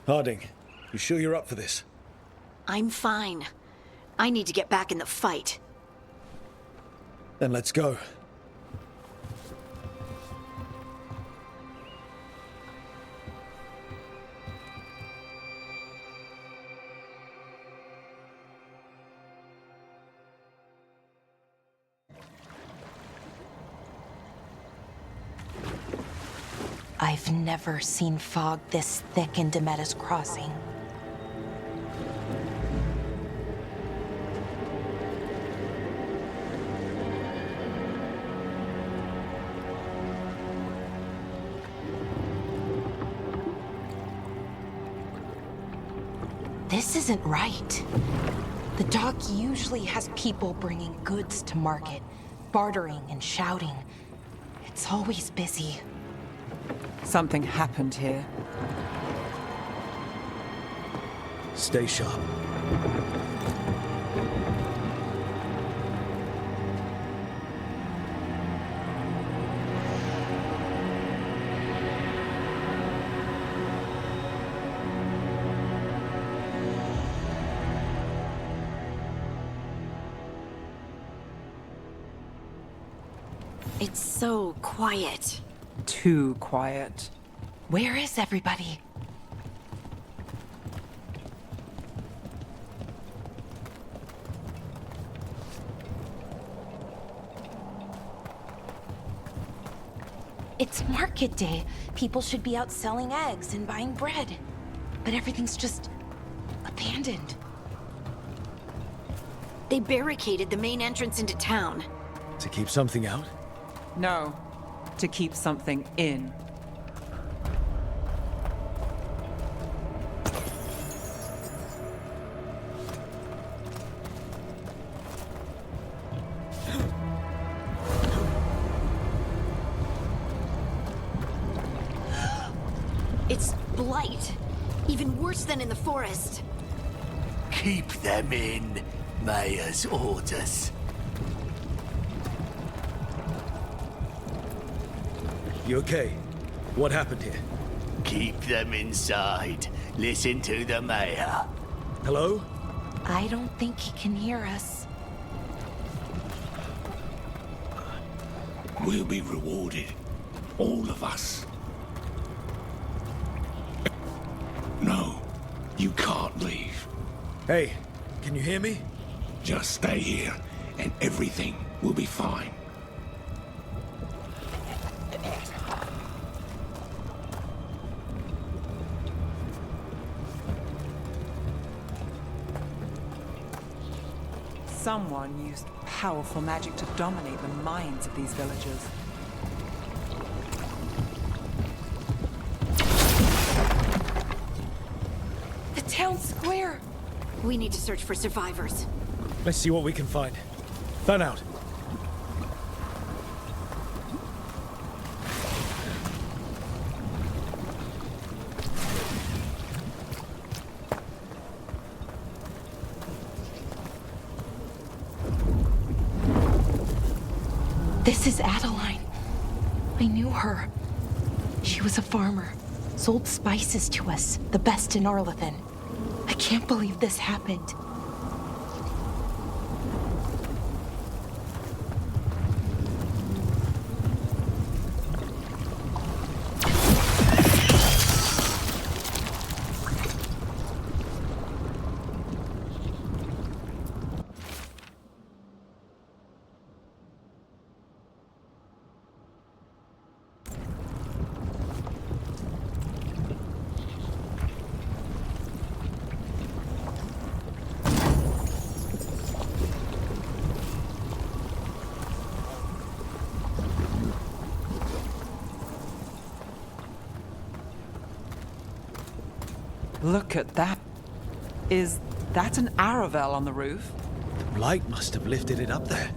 Harding, you sure you're up for this? I'm fine. I need to get back in the fight. Then let's go. I've never seen fog this thick in Demetta's Crossing. This isn't right. The dock usually has people bringing goods to market, bartering and shouting. It's always busy. Something happened here. Stay sharp. It's so quiet. Too quiet. Where is everybody? It's market day. People should be out selling eggs and buying bread. But everything's just abandoned. They barricaded the main entrance into town. To keep something out? No, to keep something in. It's blight. Even worse than in the forest. Keep them in, Mayor's orders. You okay? What happened here? Keep them inside. Listen to the Mayor. Hello? I don't think he can hear us. We'll be rewarded. All of us. No, you can't leave. Hey, can you hear me? Just stay here, and everything will be fine. Someone used powerful magic to dominate the minds of these villagers. The town square! We need to search for survivors. Let's see what we can find. Fan out. This is Adeline. I knew her. She was a farmer, sold spices to us, the best in Arlethan. I can't believe this happened. Look at that. Is that an Aravel on the roof? The light must have lifted it up there.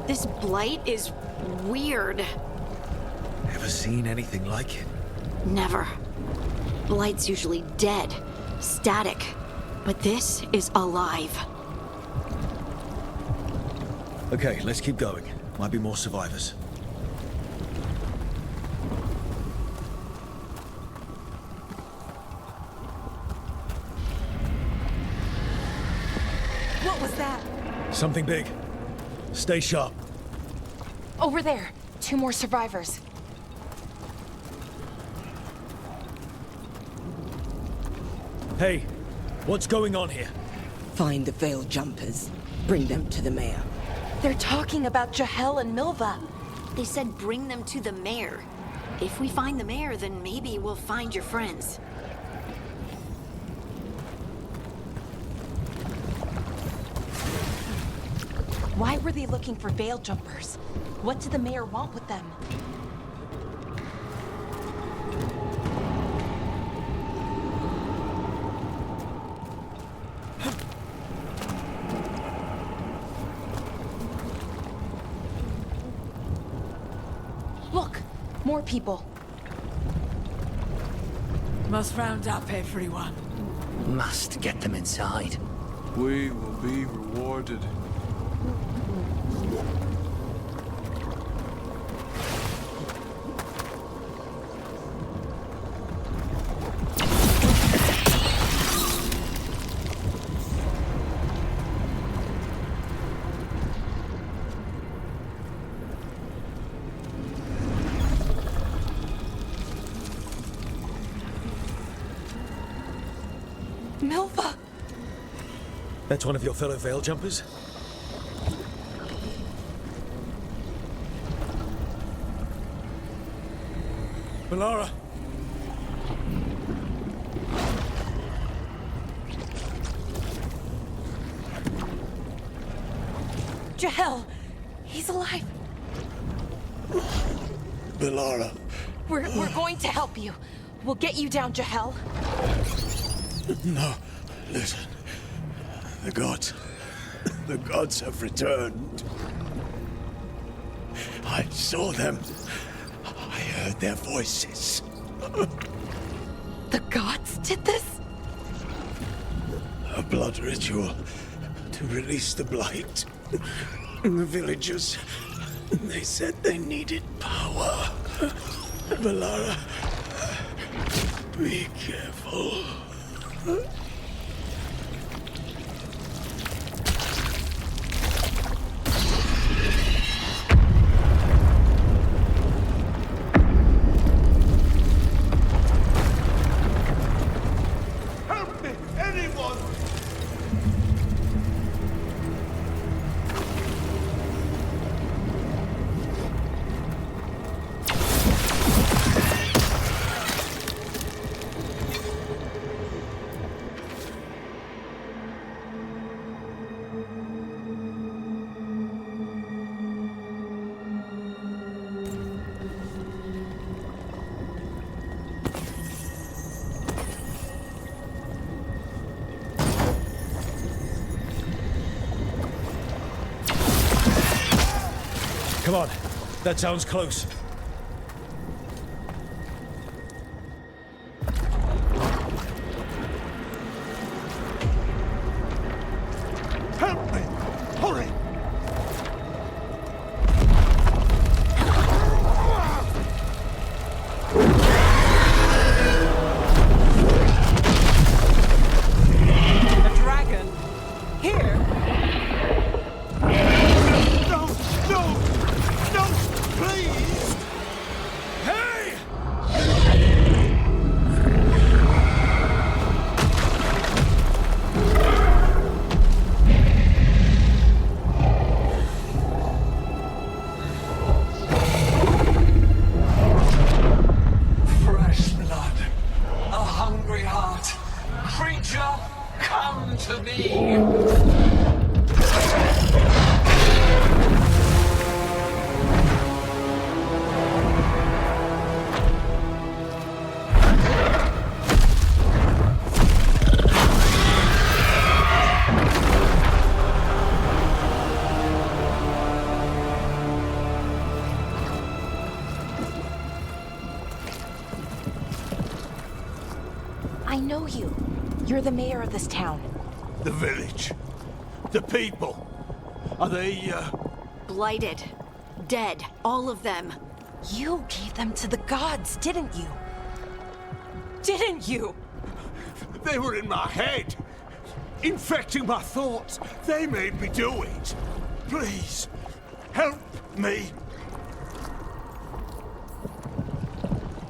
This blight is weird. Ever seen anything like it? Never. Blight's usually dead, Static. But this is alive. Okay, let's keep going. Might be more survivors. What was that? Something big. Stay sharp. Over there. 2 more survivors. Hey, what's going on here? Find the veiled jumpers. Bring them to the mayor. They're talking about Jahel and Milva. They said bring them to the mayor. If we find the mayor, then maybe we'll find your friends. Why were they looking for veil jumpers? What did the mayor want with them? Look, more people. Must round up everyone. Must get them inside. We will be rewarded. Milva! That's one of your fellow veil jumpers? Melara! Jahel! He's alive! Melara. We're going to help you. We'll get you down, Jahel. No, listen. The gods have returned. I saw them. I heard their voices. The gods did this? A blood ritual to release the blight. The villagers, they said they needed power. Melara, be careful. Help me, anyone! Come on. That sounds close. Help me! Hurry! A dragon? Here? No! No! No! Please! Hey! Fresh blood, a hungry heart. Creature, come to me. I know you. You're the mayor of this town. The village. The people. Are they, Blighted. Dead. All of them. You gave them to the gods, didn't you? Didn't you? They were in my head. Infecting my thoughts. They made me do it. Please, help me.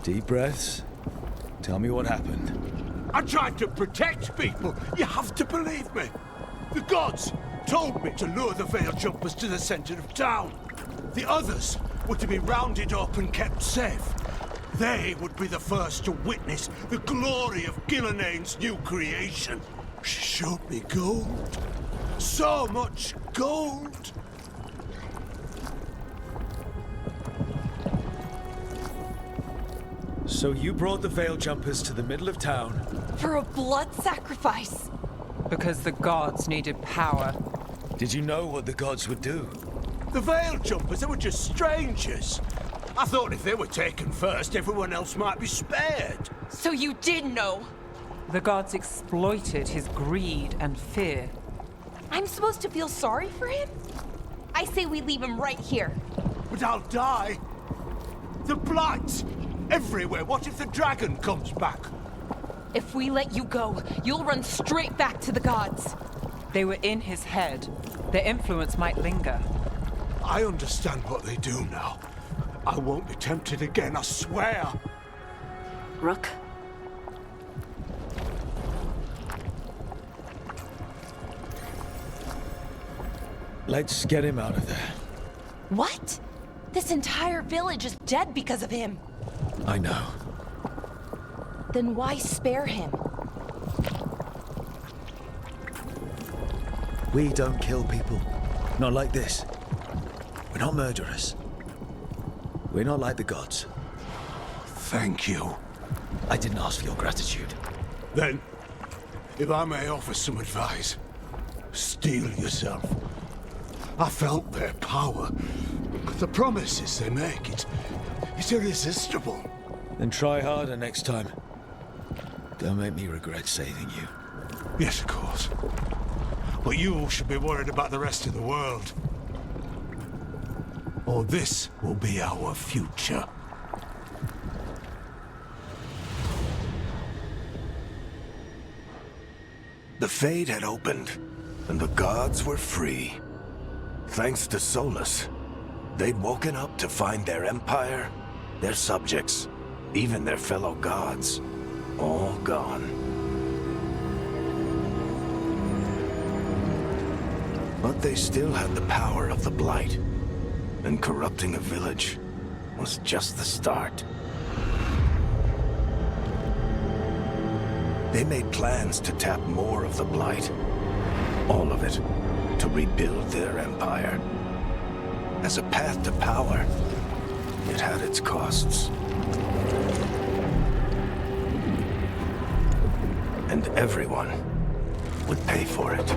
Deep breaths. Tell me what happened. I tried to protect people. You have to believe me. The gods told me to lure the Veil Jumpers to the center of town. The others were to be rounded up and kept safe. They would be the first to witness the glory of Gillenane's new creation. She showed me gold. So much gold. So you brought the Veil Jumpers to the middle of town. For a blood sacrifice. Because the gods needed power. Did you know what the gods would do? The Veil Jumpers, they were just strangers. I thought if they were taken first, everyone else might be spared. So you did know? The gods exploited his greed and fear. I'm supposed to feel sorry for him? I say we leave him right here. But I'll die. The blight! Everywhere. What if the dragon comes back? If we let you go, you'll run straight back to the gods. They were in his head. Their influence might linger. I understand what they do now. I won't be tempted again, I swear. Rook? Let's get him out of there. What? This entire village is dead because of him. I know. Then why spare him? We don't kill people. Not like this. We're not murderers. We're not like the gods. Thank you. I didn't ask for your gratitude. Then, if I may offer some advice, steel yourself. I felt their power. The promises they make, it's irresistible. Then try harder next time. Don't make me regret saving you. Yes, of course. But you should be worried about the rest of the world. Or this will be our future. The Fade had opened, and the gods were free. Thanks to Solus, they'd woken up to find their empire, their subjects, even their fellow gods, all gone. But they still had the power of the Blight, and corrupting a village was just the start. They made plans to tap more of the Blight, all of it, to rebuild their empire. As a path to power, it had its costs. And everyone would pay for it.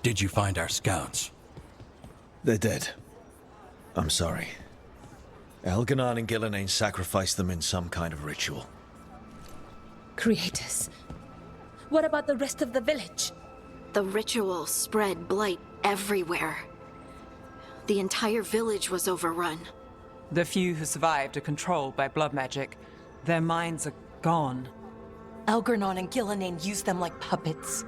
Did you find our scouts? They're dead. I'm sorry. Elganon and Gillenane sacrificed them in some kind of ritual. Creators. What about the rest of the village? The ritual spread blight everywhere. The entire village was overrun. The few who survived are controlled by blood magic. Their minds are gone. Elganon and Gillenane used them like puppets.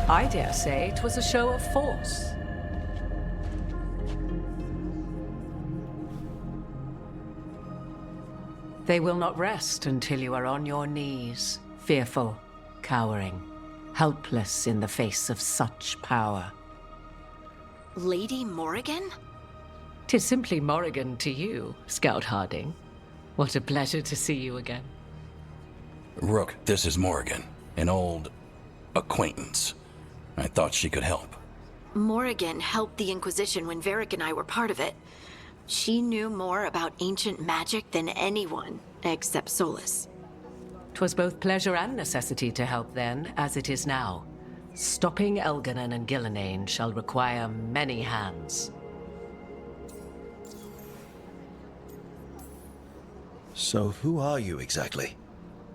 I dare say it was a show of force. They will not rest until you are on your knees, fearful, cowering, helpless in the face of such power. Lady Morrigan? 'Tis simply Morrigan to you, Scout Harding. What a pleasure to see you again. Rook, this is Morrigan, an old acquaintance. I thought she could help. Morrigan helped the Inquisition when Varric and I were part of it. She knew more about ancient magic than anyone, except Solus. 'Twas both pleasure and necessity to help then, as it is now. Stopping Elganon and Gillenane shall require many hands. So who are you exactly?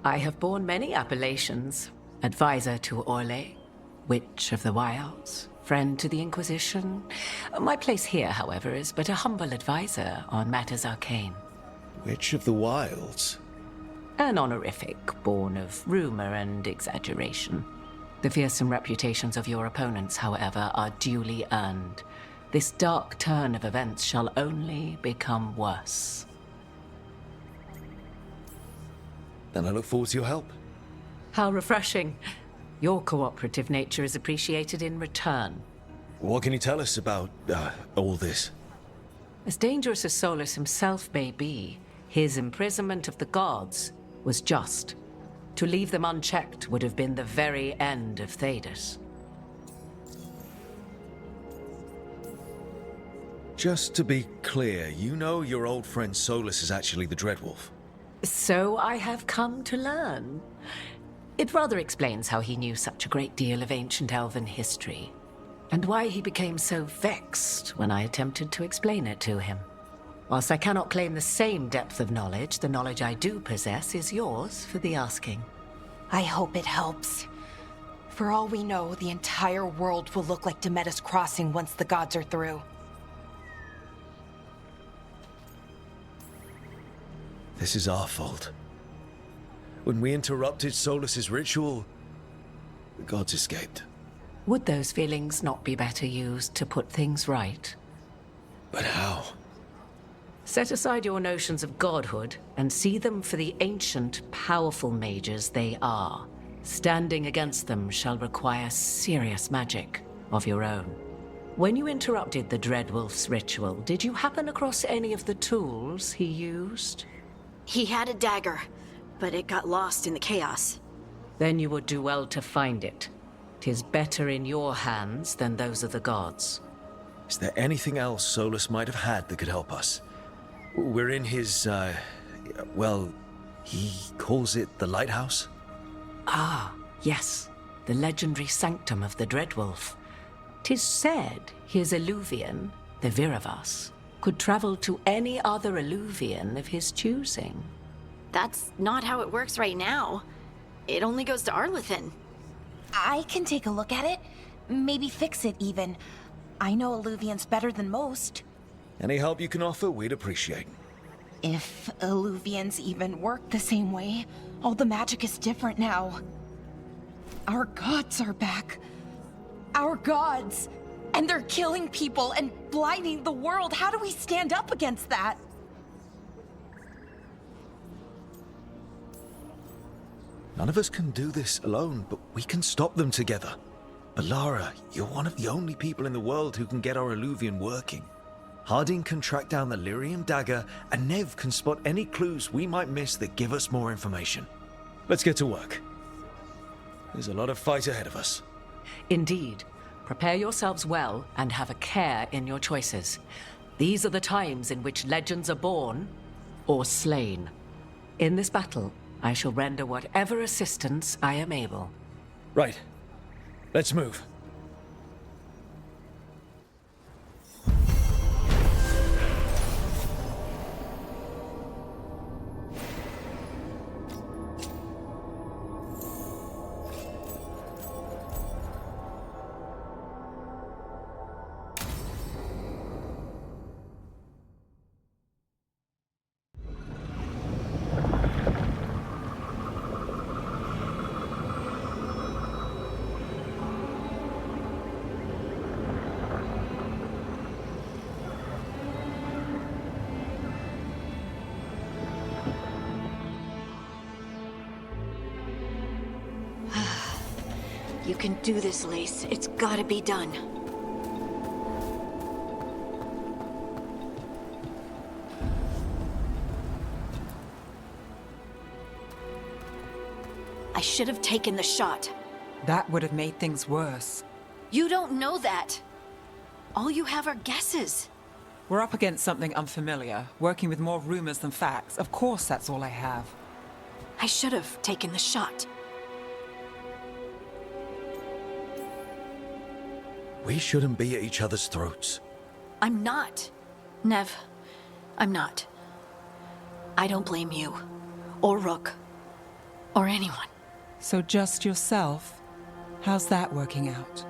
I have borne many appellations. Advisor to Orlais, Witch of the Wilds, friend to the Inquisition. My place here, however, is but a humble advisor on matters arcane. Witch of the Wilds? An honorific born of rumor and exaggeration. The fearsome reputations of your opponents, however, are duly earned. This dark turn of events shall only become worse. Then I look forward to your help. How refreshing. Your cooperative nature is appreciated in return. What can you tell us about, all this? As dangerous as Solus himself may be, his imprisonment of the gods was just. To leave them unchecked would have been the very end of Thedas. Just to be clear, you know your old friend Solus is actually the Dreadwolf. So I have come to learn. It rather explains how he knew such a great deal of ancient elven history, and why he became so vexed when I attempted to explain it to him. Whilst I cannot claim the same depth of knowledge, the knowledge I do possess is yours for the asking. I hope it helps. For all we know, the entire world will look like Demetus Crossing once the gods are through. This is our fault. When we interrupted Solus's ritual, the gods escaped. Would those feelings not be better used to put things right? But how? Set aside your notions of godhood and see them for the ancient, powerful mages they are. Standing against them shall require serious magic of your own. When you interrupted the Dreadwolf's ritual, did you happen across any of the tools he used? He had a dagger, but it got lost in the chaos. Then you would do well to find it. 'Tis better in your hands than those of the gods. Is there anything else Solus might have had that could help us? We're in his, well, he calls it the lighthouse? Ah, yes. The legendary sanctum of the Dreadwolf. 'Tis said his Illuvian, the Viravas, could travel to any other Illuvian of his choosing. That's not how it works right now. It only goes to Arlethan. I can take a look at it. Maybe fix it, even. I know Illuvians better than most. Any help you can offer, we'd appreciate. If Illuvians even work the same way, all the magic is different now. Our gods are back. Our gods! And they're killing people and blinding the world. How do we stand up against that? None of us can do this alone, but we can stop them together. Balara, you're one of the only people in the world who can get our Illuvian working. Harding can track down the Lyrium dagger, and Nev can spot any clues we might miss that give us more information. Let's get to work. There's a lot of fight ahead of us. Indeed. Prepare yourselves well and have a care in your choices. These are the times in which legends are born or slain. In this battle, I shall render whatever assistance I am able. Right. Let's move. You can do this, Lace. It's gotta be done. I should have taken the shot. That would have made things worse. You don't know that. All you have are guesses. We're up against something unfamiliar, working with more rumors than facts. Of course that's all I have. I should have taken the shot. We shouldn't be at each other's throats. I'm not. Nev, I'm not. I don't blame you, or Rook, or anyone. So just yourself? How's that working out?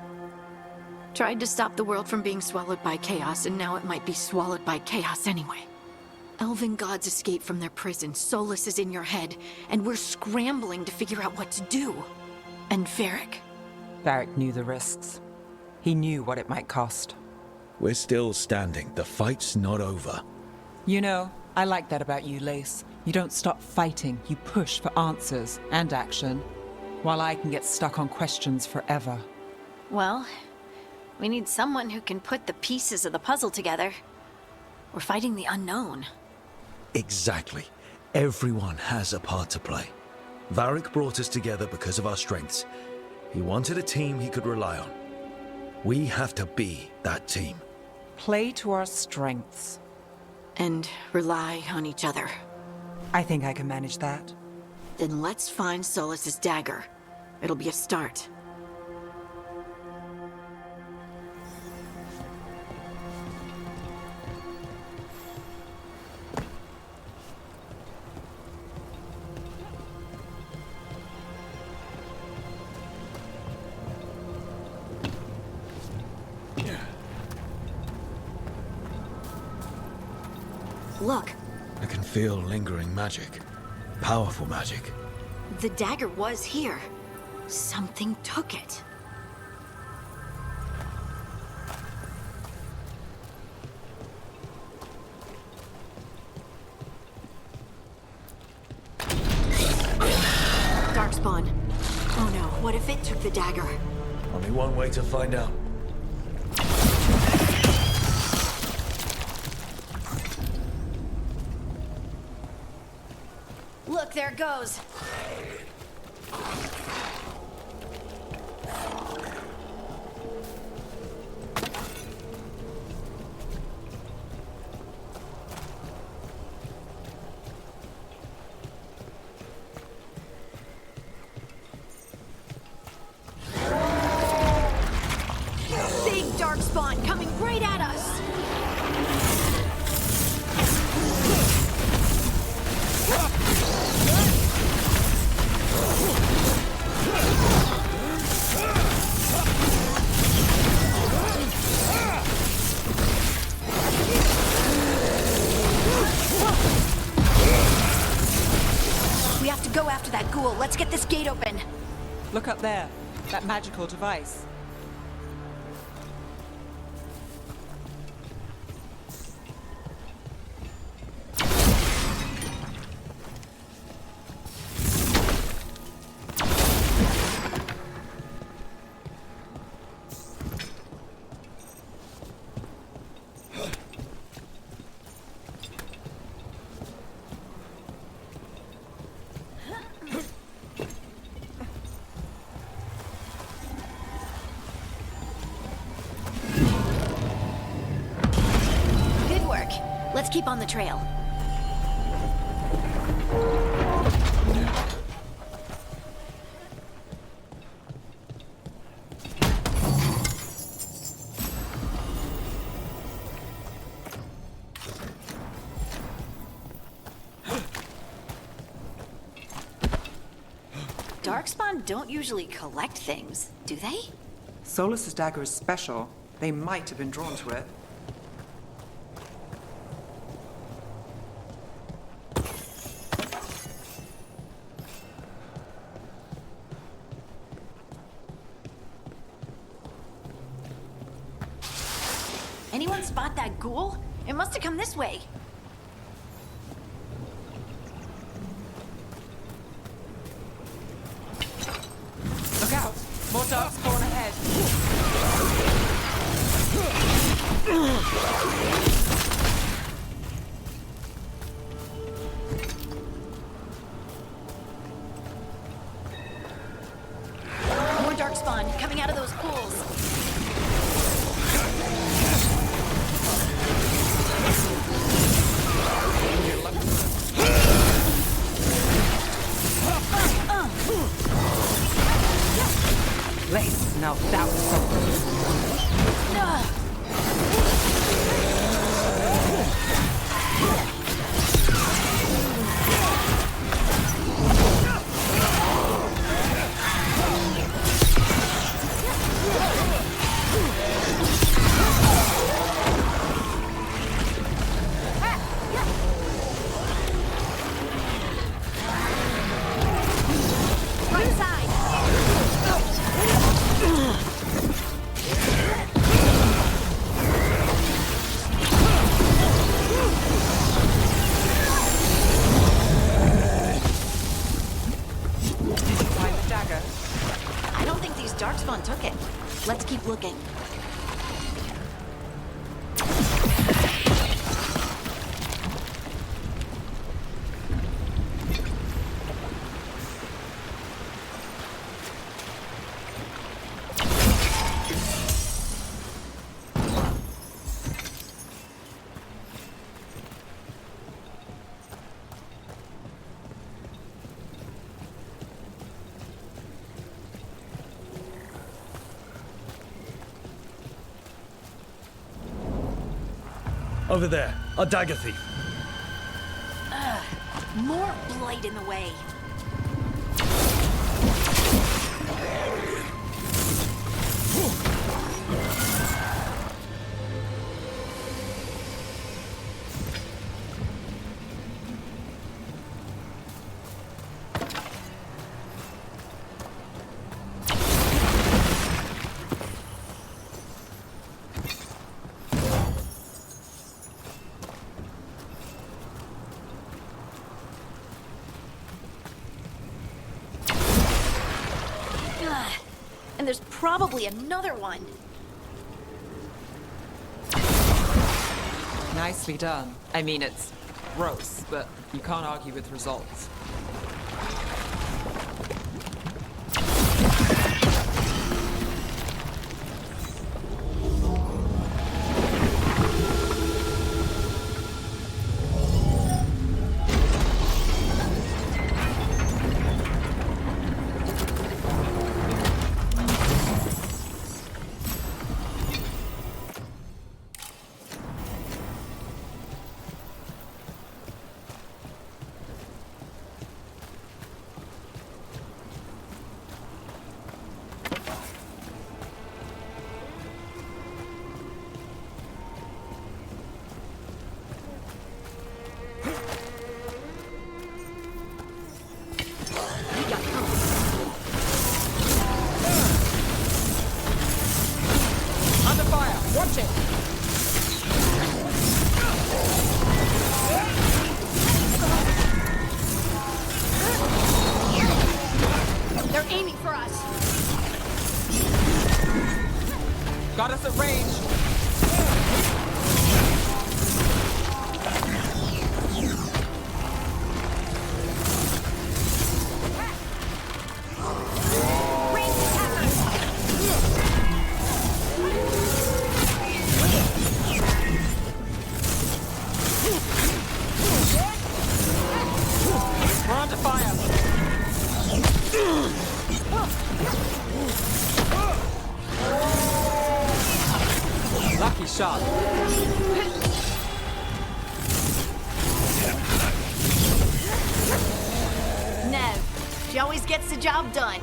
Tried to stop the world from being swallowed by chaos, and now it might be swallowed by chaos anyway. Elven gods escaped from their prison, Solus is in your head, and we're scrambling to figure out what to do. And Varric? Varric knew the risks. He knew what it might cost. We're still standing. The fight's not over. You know, I like that about you, Lace. You don't stop fighting. You push for answers and action, while I can get stuck on questions forever. Well, we need someone who can put the pieces of the puzzle together. We're fighting the unknown. Exactly. Everyone has a part to play. Varric brought us together because of our strengths. He wanted a team he could rely on. We have to be that team. Play to our strengths. And rely on each other. I think I can manage that. Then let's find Solus's dagger. It'll be a start. Look. I can feel lingering magic. Powerful magic. The dagger was here. Something took it. Darkspawn. Oh no, what if it took the dagger? Only one way to find out. Look, there it goes. Big Darkspawn coming right at us. We have to go after that ghoul. Let's get this gate open. Look up there. That magical device. Good work. Let's keep on the trail. Darkspawn don't usually collect things, do they? Solus's dagger is special. They might have been drawn to it. Anyone spot that ghoul? It must have come this way. Look out! More darkspawn ahead. More darkspawn coming out of those pools. Lace, now that was something. Right side. I don't think these darkspawn took it. Let's keep looking. Over there, a dagger thief. More blight in the way. And there's probably another one. Nicely done. I mean, it's gross, but you can't argue with results. They're aiming for us. Got us at range. We're under fire. Lucky shot. Nev, She always gets the job done.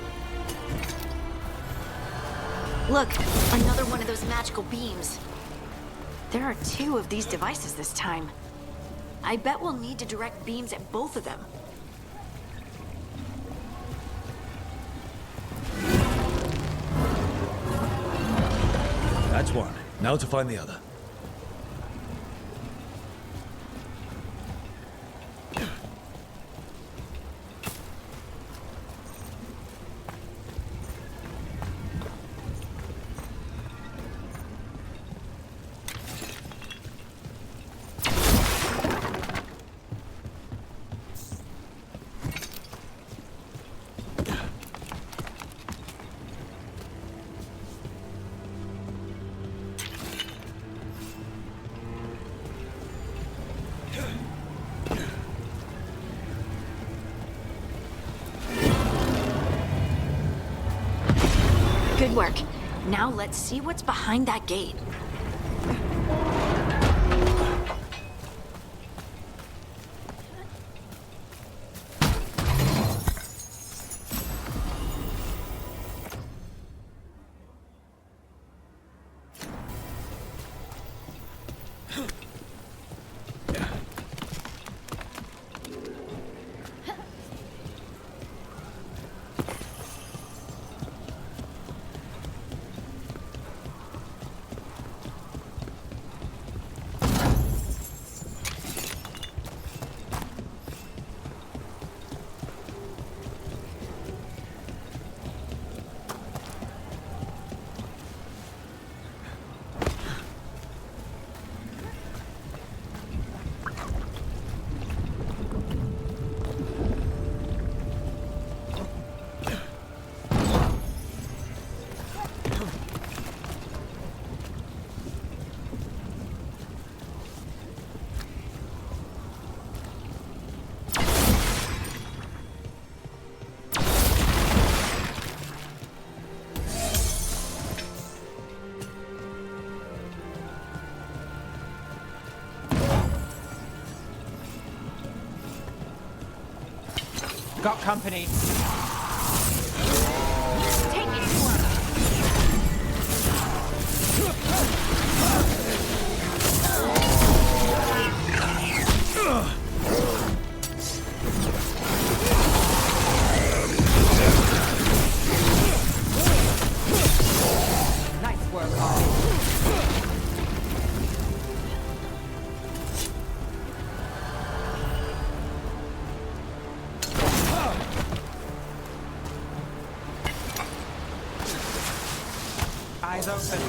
Look, another one of those magical beams. There are 2 of these devices this time. I bet we'll need to direct beams at both of them. That's one. Now to find the other. Good work. Now let's see what's behind that gate. Got company. Take it slow. Nice work, Ollie. Eyes open.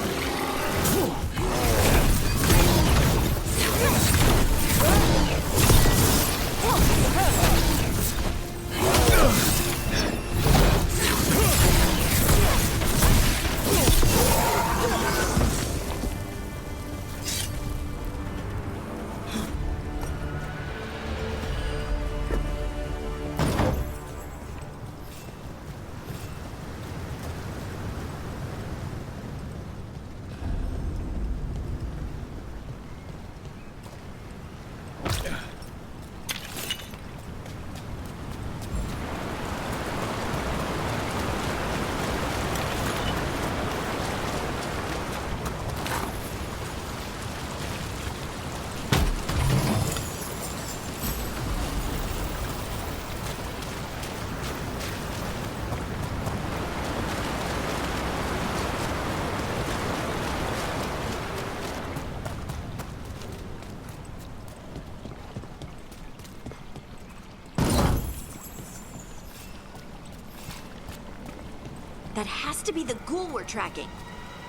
That has to be the ghoul we're tracking.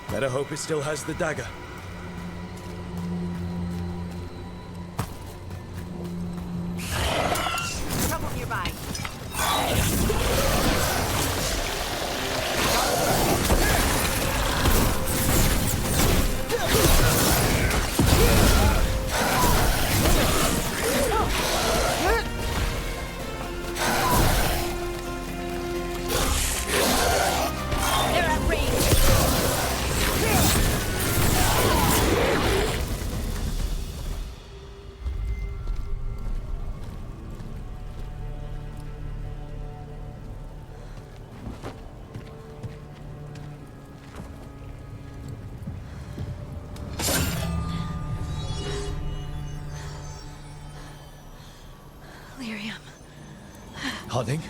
Better hope it still has the dagger. Trouble nearby. They're at range. Harding?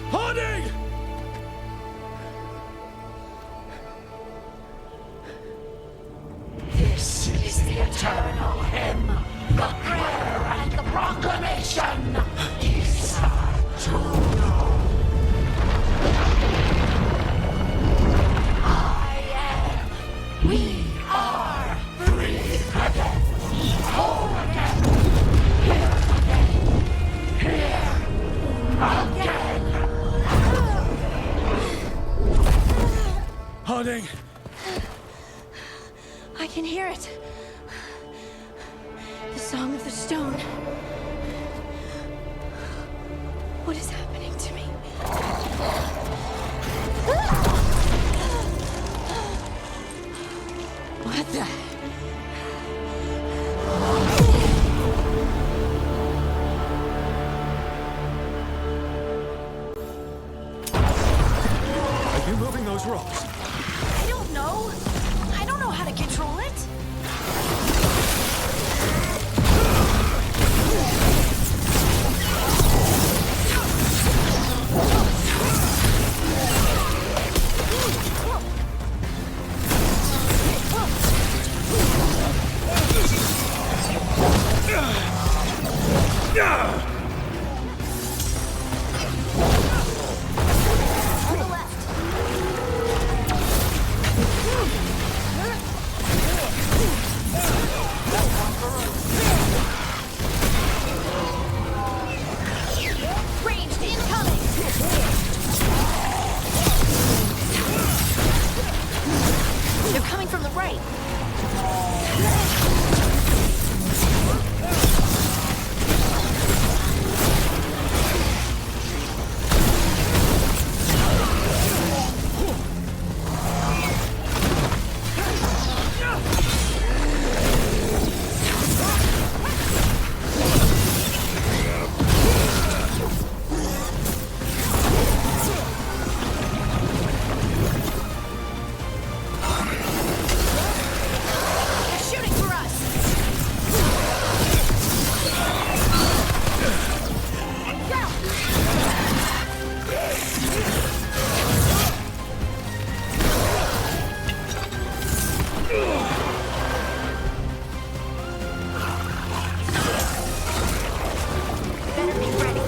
Harding! This is the eternal hymn, the prayer and the proclamation. We are free again, whole again, here again. Harding! I can hear it. The song of the stone. What is happening to me? What the? Are you moving those rocks? I don't know. I don't know how to control it. On the left. Ranged incoming. They're coming from the right. They're shooting for us. Better be ready.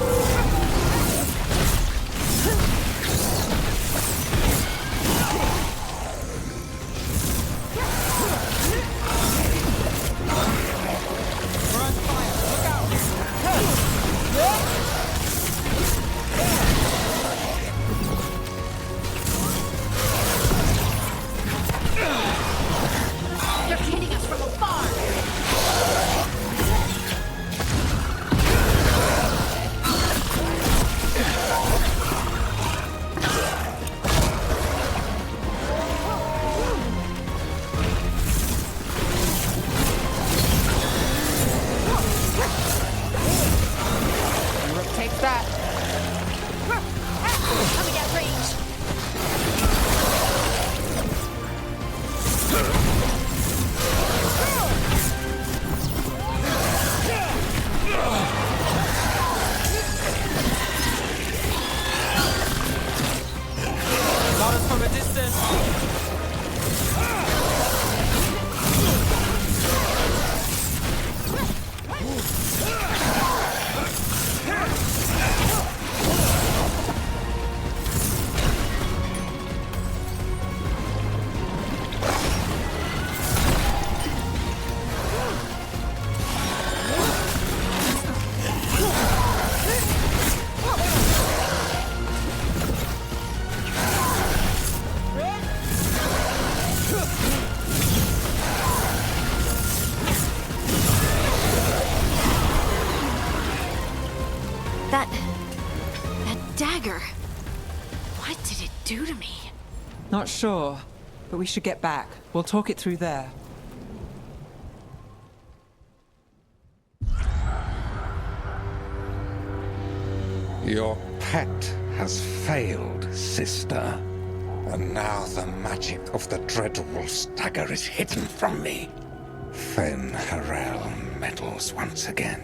They're hitting us from afar. Take that. Coming at range. Got us from a distance. That dagger. What did it do to me? Not sure, but we should get back. We'll talk it through there. Your pet has failed, sister. And now the magic of the Dreadwolf's dagger is hidden from me. Fen Harel meddles once again.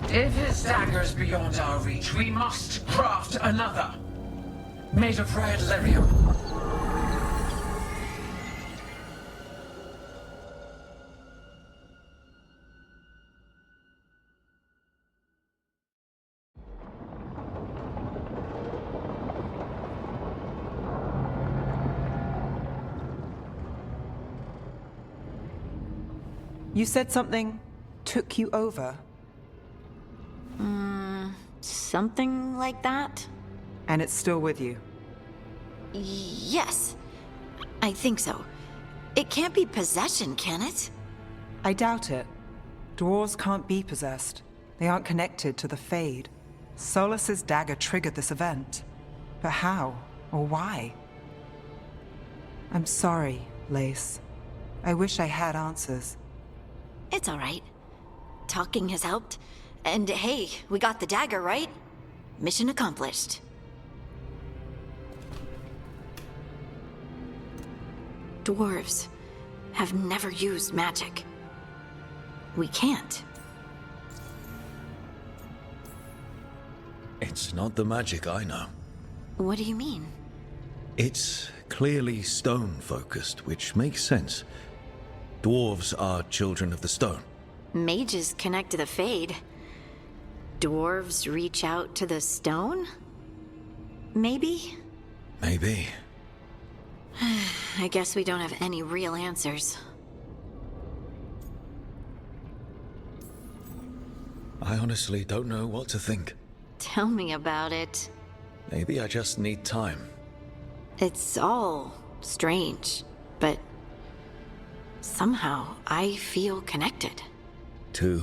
If his dagger's beyond our reach, we must craft another. Made of red lyrium. You said something took you over? Something like that? And it's still with you? Yes. I think so. It can't be possession, can it? I doubt it. Dwarves can't be possessed. They aren't connected to the Fade. Solus's dagger triggered this event. But how? Or why? I'm sorry, Lace. I wish I had answers. It's all right. Talking has helped. And hey, we got the dagger, right? Mission accomplished. Dwarves have never used magic. We can't. It's not the magic I know. What do you mean? It's clearly stone-focused, which makes sense. Dwarves are children of the stone. Mages connect to the Fade. Dwarves reach out to the stone? Maybe? Maybe. I guess we don't have any real answers. I honestly don't know what to think. Tell me about it. Maybe I just need time. It's all strange, but somehow I feel connected. To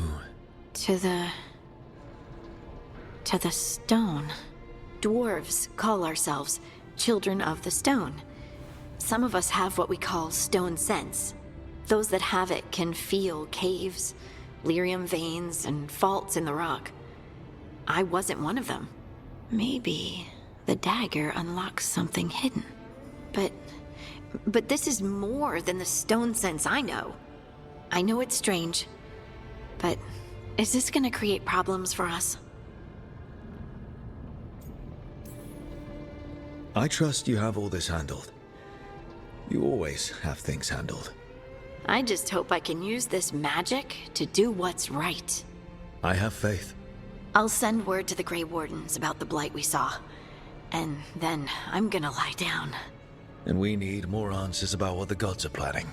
the stone. Dwarves call ourselves children of the stone. Some of us have what we call stone sense. Those that have it can feel caves, lyrium veins, and faults in the rock. I wasn't one of them. Maybe the dagger unlocks something hidden. But this is more than the stone sense I know. I know it's strange, but is this gonna create problems for us? I trust you have all this handled. You always have things handled. I just hope I can use this magic to do what's right. I have faith. I'll send word to the Grey Wardens about the blight we saw. And then I'm gonna lie down. And we need more answers about what the gods are planning.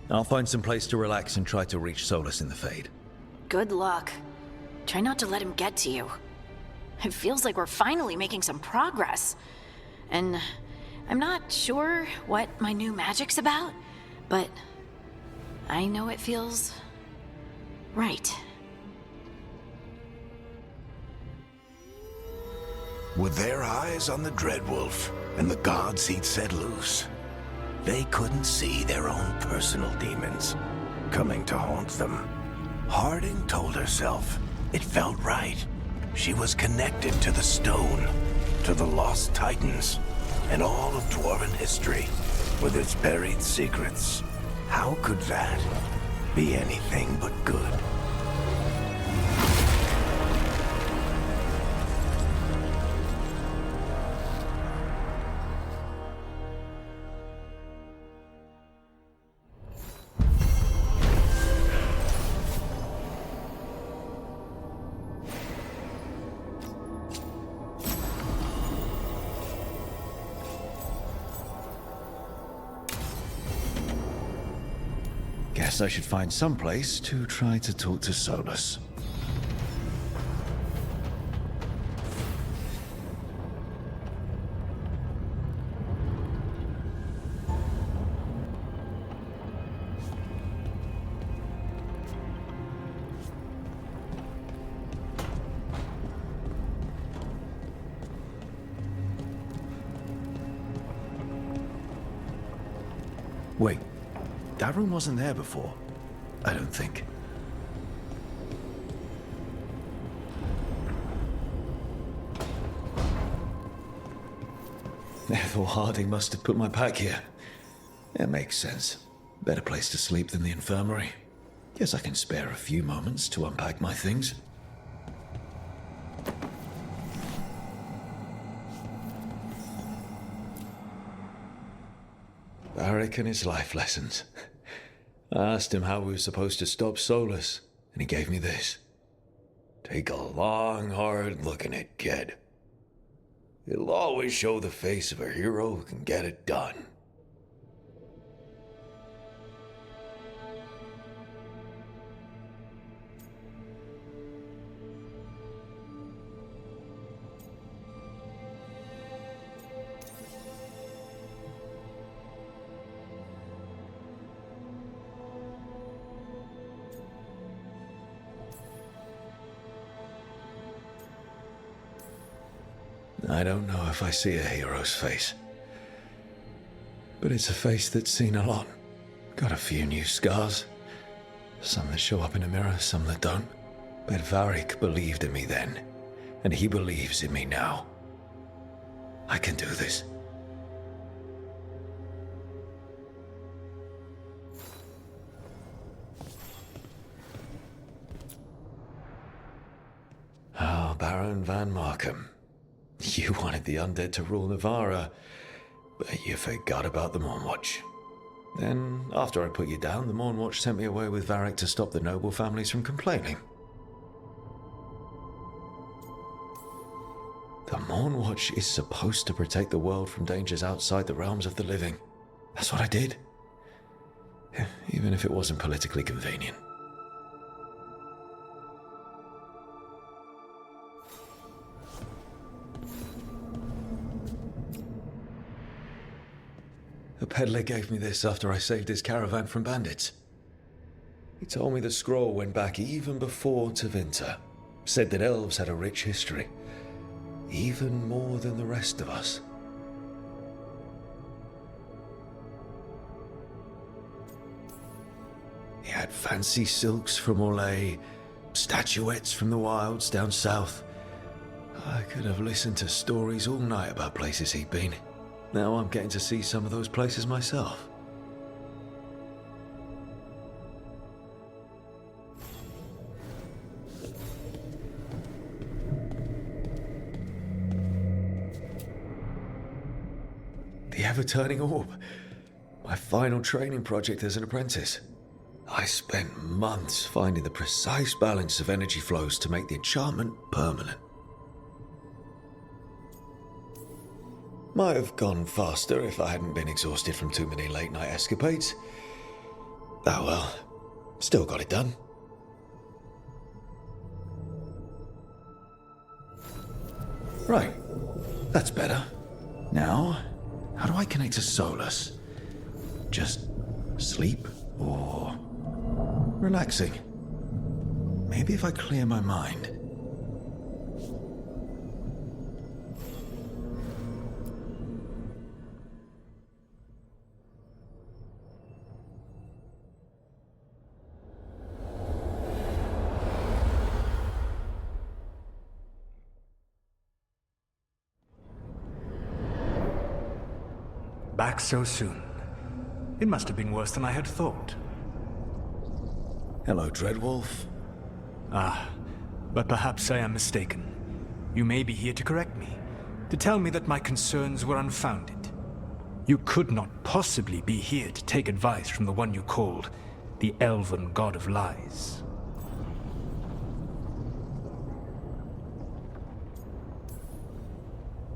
I'll find some place to relax and try to reach Solus in the Fade. Good luck. Try not to let him get to you. It feels like we're finally making some progress. And I'm not sure what my new magic's about, but I know it feels right. With their eyes on the Dreadwolf and the gods he'd set loose, they couldn't see their own personal demons coming to haunt them. Harding told herself it felt right. She was connected to the stone, to the lost titans, and all of dwarven history, with its buried secrets. How could that be anything but good? Guess I should find some place to try to talk to Solus. Wait. That room wasn't there before. I don't think. Therefore Harding must have put my pack here. It makes sense. Better place to sleep than the infirmary. Guess I can spare a few moments to unpack my things. Varric and his life lessons. I asked him how we were supposed to stop Solus, and he gave me this. Take a long, hard look at it, kid. It'll always show the face of a hero who can get it done. I don't know if I see a hero's face, but it's a face that's seen a lot. Got a few new scars. Some that show up in a mirror, some that don't. But Varric believed in me then, and he believes in me now. I can do this. Oh, Baron Van Markham. You wanted the undead to rule Navarra, but you forgot about the Moon Watch. Then, after I put you down, the Moon Watch sent me away with Varric to stop the noble families from complaining. The Moon Watch is supposed to protect the world from dangers outside the realms of the living. That's what I did. Even if it wasn't politically convenient. The peddler gave me this after I saved his caravan from bandits. He told me the scroll went back even before Tevinter. Said that elves had a rich history. Even more than the rest of us. He had fancy silks from Orlais, statuettes from the wilds down south. I could have listened to stories all night about places he'd been. Now I'm getting to see some of those places myself. The ever-turning orb. My final training project as an apprentice. I spent months finding the precise balance of energy flows to make the enchantment permanent. Might have gone faster if I hadn't been exhausted from too many late-night escapades. Oh well, still got it done. Right, that's better. Now, how do I connect to Solus? Just sleep or relaxing? Maybe if I clear my mind. Back so soon. It must have been worse than I had thought. Hello, Dreadwolf. Ah, but perhaps I am mistaken. You may be here to correct me, to tell me that my concerns were unfounded. You could not possibly be here to take advice from the one you called the Elven God of Lies.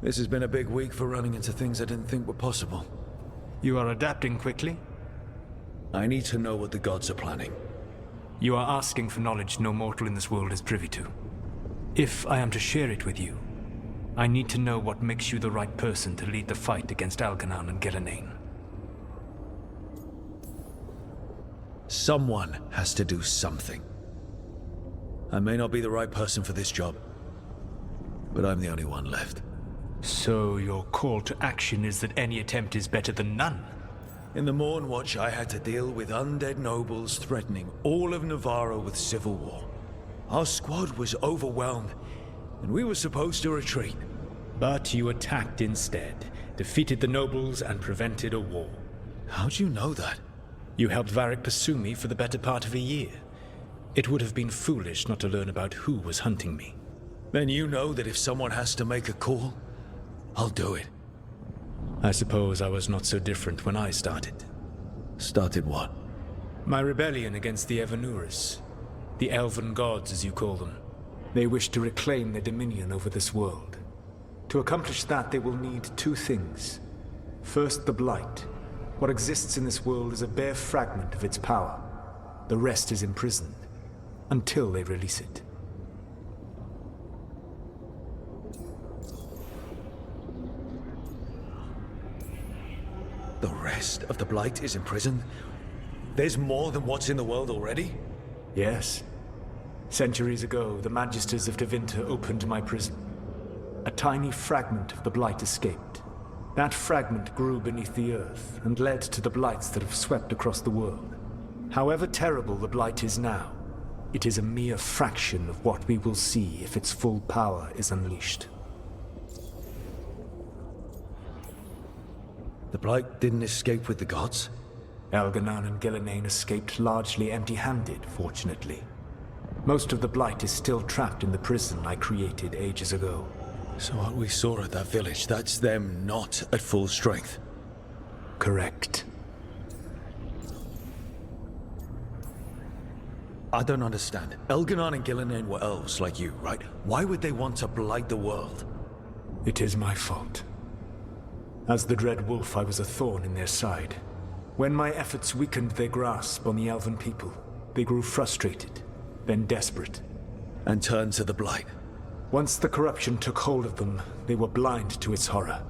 This has been a big week for running into things I didn't think were possible. You are adapting quickly? I need to know what the gods are planning. You are asking for knowledge no mortal in this world is privy to. If I am to share it with you, I need to know what makes you the right person to lead the fight against Algernon and Geranean. Someone has to do something. I may not be the right person for this job, but I'm the only one left. So your call to action is that any attempt is better than none? In the Moon Watch, I had to deal with undead nobles threatening all of Navarra with civil war. Our squad was overwhelmed, and we were supposed to retreat. But you attacked instead, defeated the nobles, and prevented a war. How'd you know that? You helped Varric pursue me for the better part of a year. It would have been foolish not to learn about who was hunting me. Then you know that if someone has to make a call, I'll do it. I suppose I was not so different when I started. Started what? My rebellion against the Evanuris. The elven gods, as you call them. They wish to reclaim their dominion over this world. To accomplish that, they will need two things. First, the Blight. What exists in this world is a bare fragment of its power. The rest is imprisoned, until they release it. The rest of the Blight is imprisoned? There's more than what's in the world already? Yes. Centuries ago, the Magisters of Tevinter opened my prison. A tiny fragment of the Blight escaped. That fragment grew beneath the earth and led to the Blights that have swept across the world. However terrible the Blight is now, it is a mere fraction of what we will see if its full power is unleashed. The Blight didn't escape with the gods? Elganon and Gillenane escaped largely empty-handed, fortunately. Most of the Blight is still trapped in the prison I created ages ago. So what we saw at that village, that's them not at full strength? Correct. I don't understand. Elganon and Gillenane were elves like you, right? Why would they want to blight the world? It is my fault. As the Dread Wolf, I was a thorn in their side. When my efforts weakened their grasp on the elven people, they grew frustrated, then desperate. And turned to the Blight. Once the corruption took hold of them, they were blind to its horror.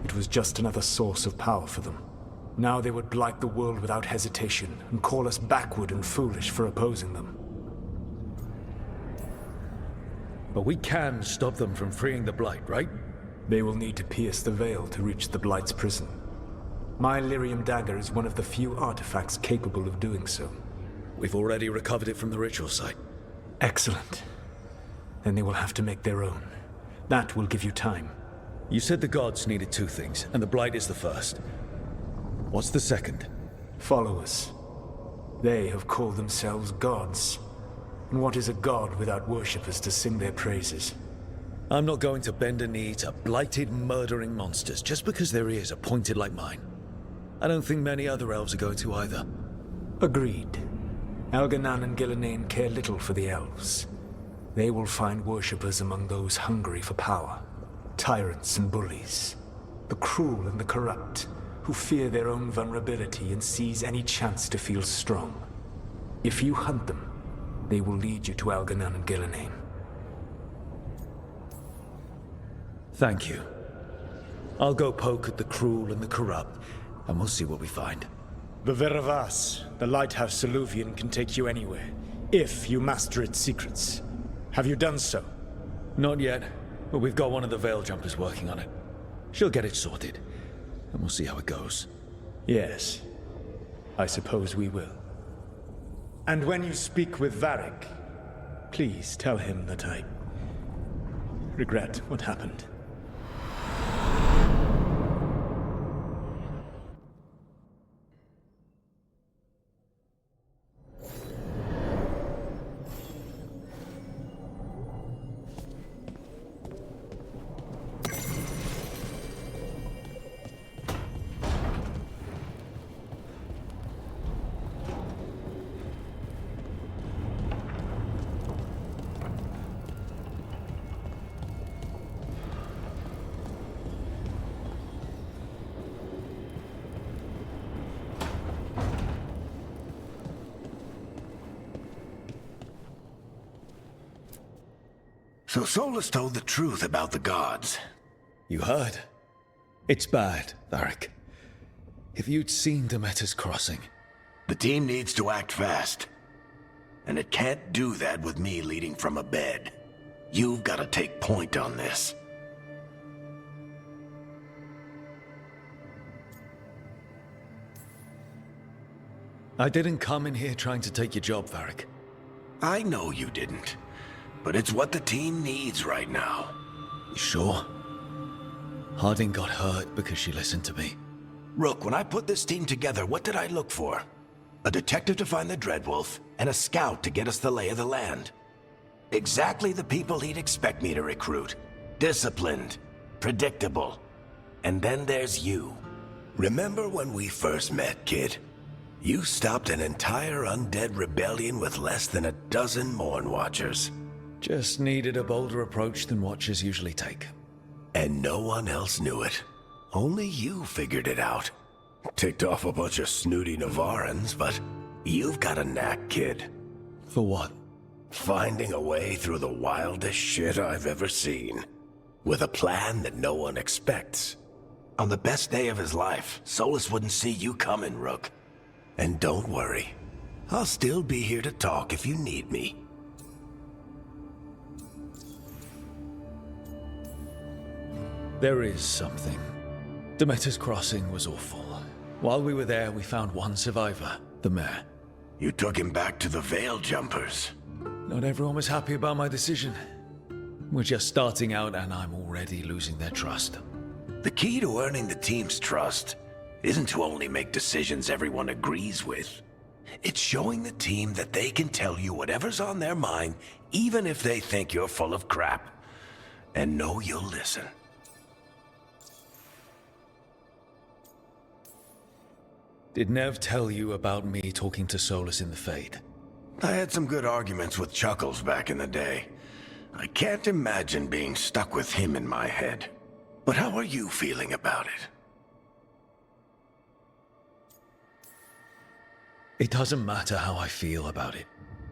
It was just another source of power for them. Now they would blight the world without hesitation, and call us backward and foolish for opposing them. But we can stop them from freeing the Blight, right? They will need to pierce the veil to reach the Blight's prison. My Lyrium dagger is one of the few artifacts capable of doing so. We've already recovered it from the ritual site. Excellent. Then they will have to make their own. That will give you time. You said the gods needed two things, and the Blight is the first. What's the second? Followers. They have called themselves gods. And what is a god without worshippers to sing their praises? I'm not going to bend a knee to blighted, murdering monsters just because their ears are pointed like mine. I don't think many other elves are going to either. Agreed. Elganon and Gillenane care little for the elves. They will find worshippers among those hungry for power. Tyrants and bullies. The cruel and the corrupt, who fear their own vulnerability and seize any chance to feel strong. If you hunt them, they will lead you to Elganon and Gillenane. Thank you. I'll go poke at the cruel and the corrupt, and we'll see what we find. The Veravas, the lighthouse Soluvian, can take you anywhere, if you master its secrets. Have you done so? Not yet, but we've got one of the Veil Jumpers working on it. She'll get it sorted, and we'll see how it goes. Yes, I suppose we will. And when you speak with Varric, please tell him that I regret what happened. So Solus told the truth about the gods. You heard? It's bad, Varric. If you'd seen Demeter's crossing... The team needs to act fast. And it can't do that with me leading from a bed. You've got to take point on this. I didn't come in here trying to take your job, Varric. I know you didn't. But it's what the team needs right now. You sure? Harding got hurt because she listened to me. Rook, when I put this team together, what did I look for? A detective to find the Dreadwolf, and a scout to get us the lay of the land. Exactly the people he'd expect me to recruit. Disciplined, predictable. And then there's you. Remember when we first met, kid? You stopped an entire undead rebellion with less than a dozen Mourn Watchers. Just needed a bolder approach than Watchers usually take. And no one else knew it. Only you figured it out. Ticked off a bunch of snooty Navarrans, but you've got a knack, kid. For what? Finding a way through the wildest shit I've ever seen. With a plan that no one expects. On the best day of his life, Solus wouldn't see you coming, Rook. And don't worry. I'll still be here to talk if you need me. There is something. Demeter's Crossing was awful. While we were there, we found one survivor, the mayor. You took him back to the Veil Jumpers. Not everyone was happy about my decision. We're just starting out and I'm already losing their trust. The key to earning the team's trust isn't to only make decisions everyone agrees with. It's showing the team that they can tell you whatever's on their mind, even if they think you're full of crap. And know you'll listen. Did Nev tell you about me talking to Solus in the Fade? I had some good arguments with Chuckles back in the day. I can't imagine being stuck with him in my head. But how are you feeling about it? It doesn't matter how I feel about it.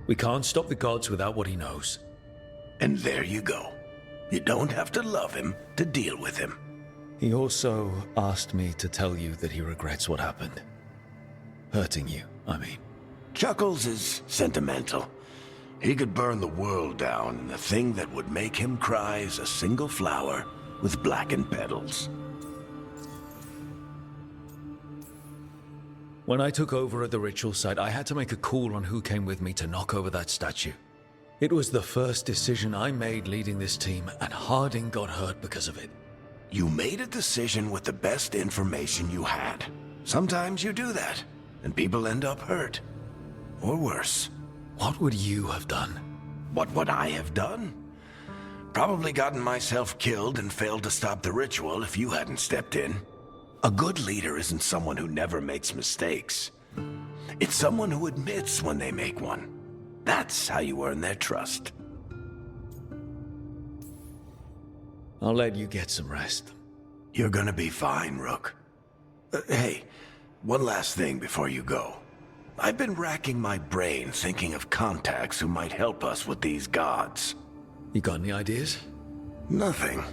We can't stop the gods without what he knows. And there you go. You don't have to love him to deal with him. He also asked me to tell you that he regrets what happened. Hurting you, I mean. Chuckles is sentimental. He could burn the world down, and the thing that would make him cry is a single flower with blackened petals. When I took over at the ritual site, I had to make a call on who came with me to knock over that statue. It was the first decision I made leading this team, and Harding got hurt because of it. You made a decision with the best information you had. Sometimes you do that, and people end up hurt. Or worse. What would you have done? What would I have done? Probably gotten myself killed and failed to stop the ritual if you hadn't stepped in. A good leader isn't someone who never makes mistakes. It's someone who admits when they make one. That's how you earn their trust. I'll let you get some rest. You're gonna be fine, Rook. Hey, one last thing before you go. I've been racking my brain thinking of contacts who might help us with these gods. You got any ideas? Nothing.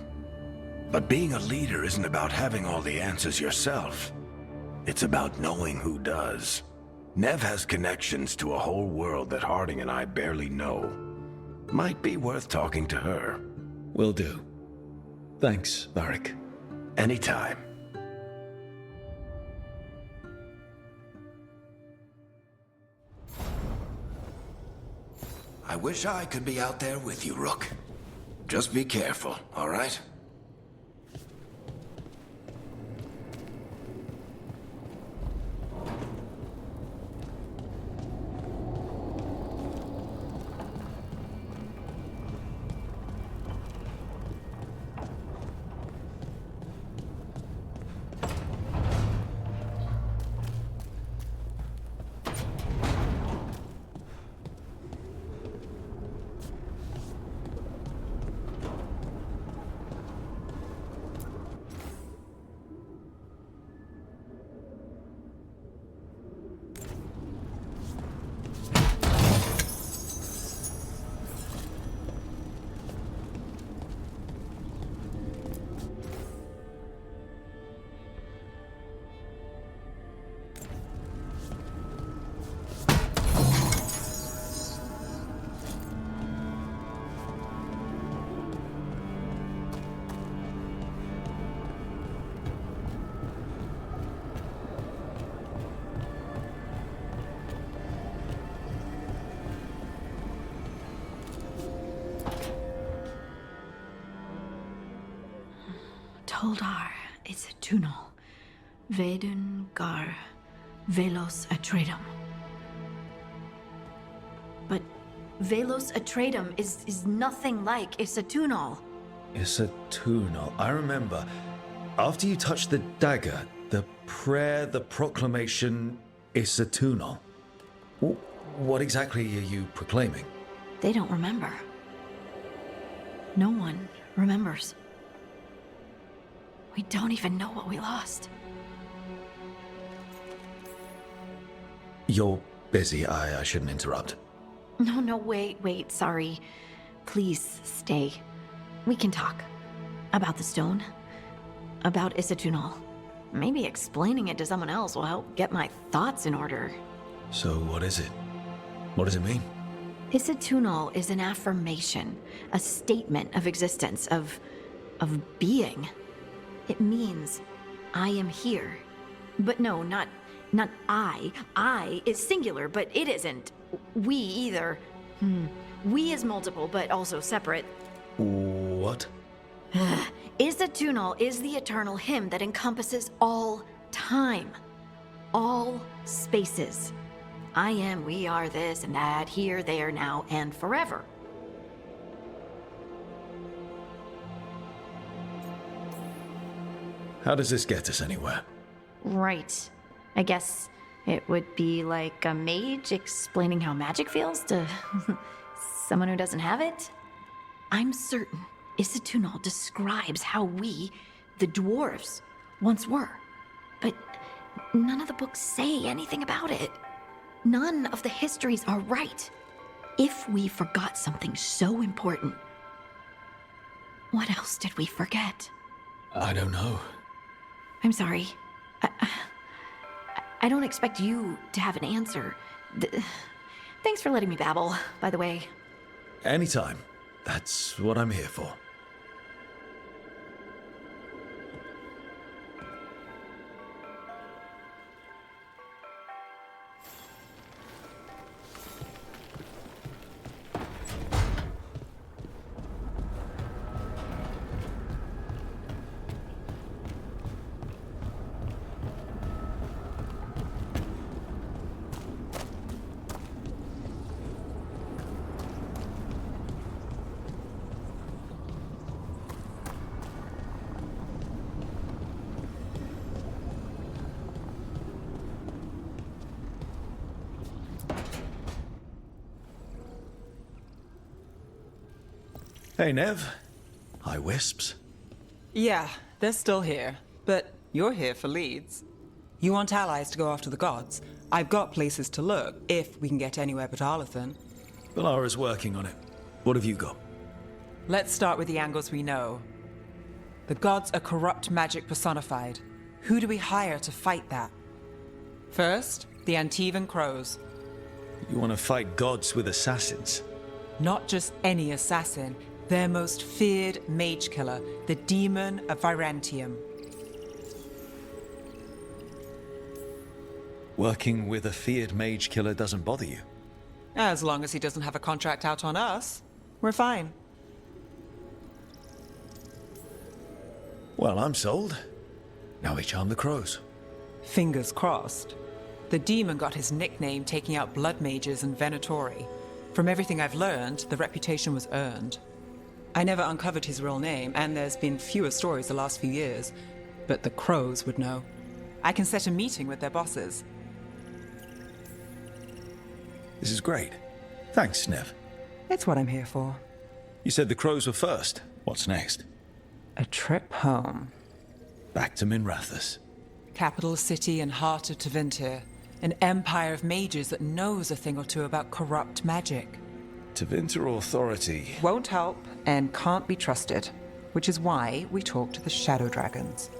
But being a leader isn't about having all the answers yourself. It's about knowing who does. Nev has connections to a whole world that Harding and I barely know. Might be worth talking to her. Will do. Thanks, Varric. Anytime. I wish I could be out there with you, Rook. Just be careful, all right? Koldar is a tunal. Vedun gar velos atredum. But velos atredum is nothing like Isatunal. Isatunal. I remember. After you touched the dagger, the prayer, the proclamation, Isatunal. What exactly are you proclaiming? They don't remember. No one remembers. We don't even know what we lost. You're busy. I shouldn't interrupt. No, wait, sorry. Please stay. We can talk. About the stone. About Isatunal. Maybe explaining it to someone else will help get my thoughts in order. So what is it? What does it mean? Isatunal is an affirmation, a statement of existence, of being. It means, I am here. But no, not I. I is singular, but it isn't. We either. We is multiple, but also separate. What? Isatunal is the eternal hymn that encompasses all time. All spaces. I am, we are, this and that, here, there, now, and forever. How does this get us anywhere? Right. I guess it would be like a mage explaining how magic feels to someone who doesn't have it. I'm certain Isatunal describes how we, the dwarves, once were. But none of the books say anything about it. None of the histories are right. If we forgot something so important, what else did we forget? I don't know. I'm sorry. I don't expect you to have an answer. Thanks for letting me babble, by the way. Anytime. That's what I'm here for. Hey, Nev. Hi, Wisps. Yeah, they're still here. But you're here for leads. You want allies to go after the gods? I've got places to look, if we can get anywhere but Arlathan. Valara's working on it. What have you got? Let's start with the angles we know. The gods are corrupt magic personified. Who do we hire to fight that? First, the Antivan Crows. You want to fight gods with assassins? Not just any assassin. Their most feared mage killer, the Demon of Virantium. Working with a feared mage killer doesn't bother you? As long as he doesn't have a contract out on us, we're fine. Well, I'm sold. Now we charm the crows. Fingers crossed. The demon got his nickname taking out blood mages and Venatori. From everything I've learned, the reputation was earned. I never uncovered his real name, and there's been fewer stories the last few years, but the crows would know. I can set a meeting with their bosses. This is great. Thanks, Nev. It's what I'm here for. You said the crows were first. What's next? A trip home. Back to Minrathous. Capital city and heart of Tevinter. An empire of mages that knows a thing or two about corrupt magic. Tevinter authority won't help and can't be trusted, which is why we talk to the Shadow Dragons.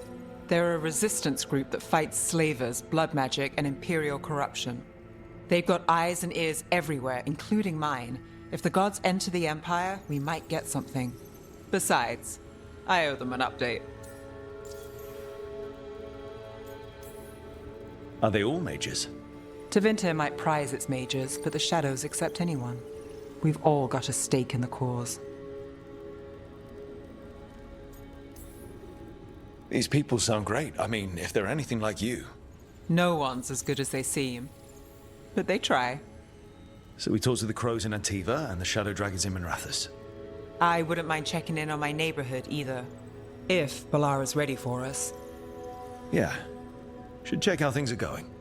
They're a resistance group that fights slavers, blood magic, and imperial corruption. They've got eyes and ears everywhere, including mine. If the gods enter the Empire, we might get something. Besides, I owe them an update. Are they all mages? Tevinter might prize its mages, but the Shadows accept anyone. We've all got a stake in the cause. These people sound great. I mean, if they're anything like you. No one's as good as they seem. But they try. So we talked to the crows in Antiva and the shadow dragons in Minrathous. I wouldn't mind checking in on my neighborhood either. If Balara's ready for us. Yeah. Should check how things are going.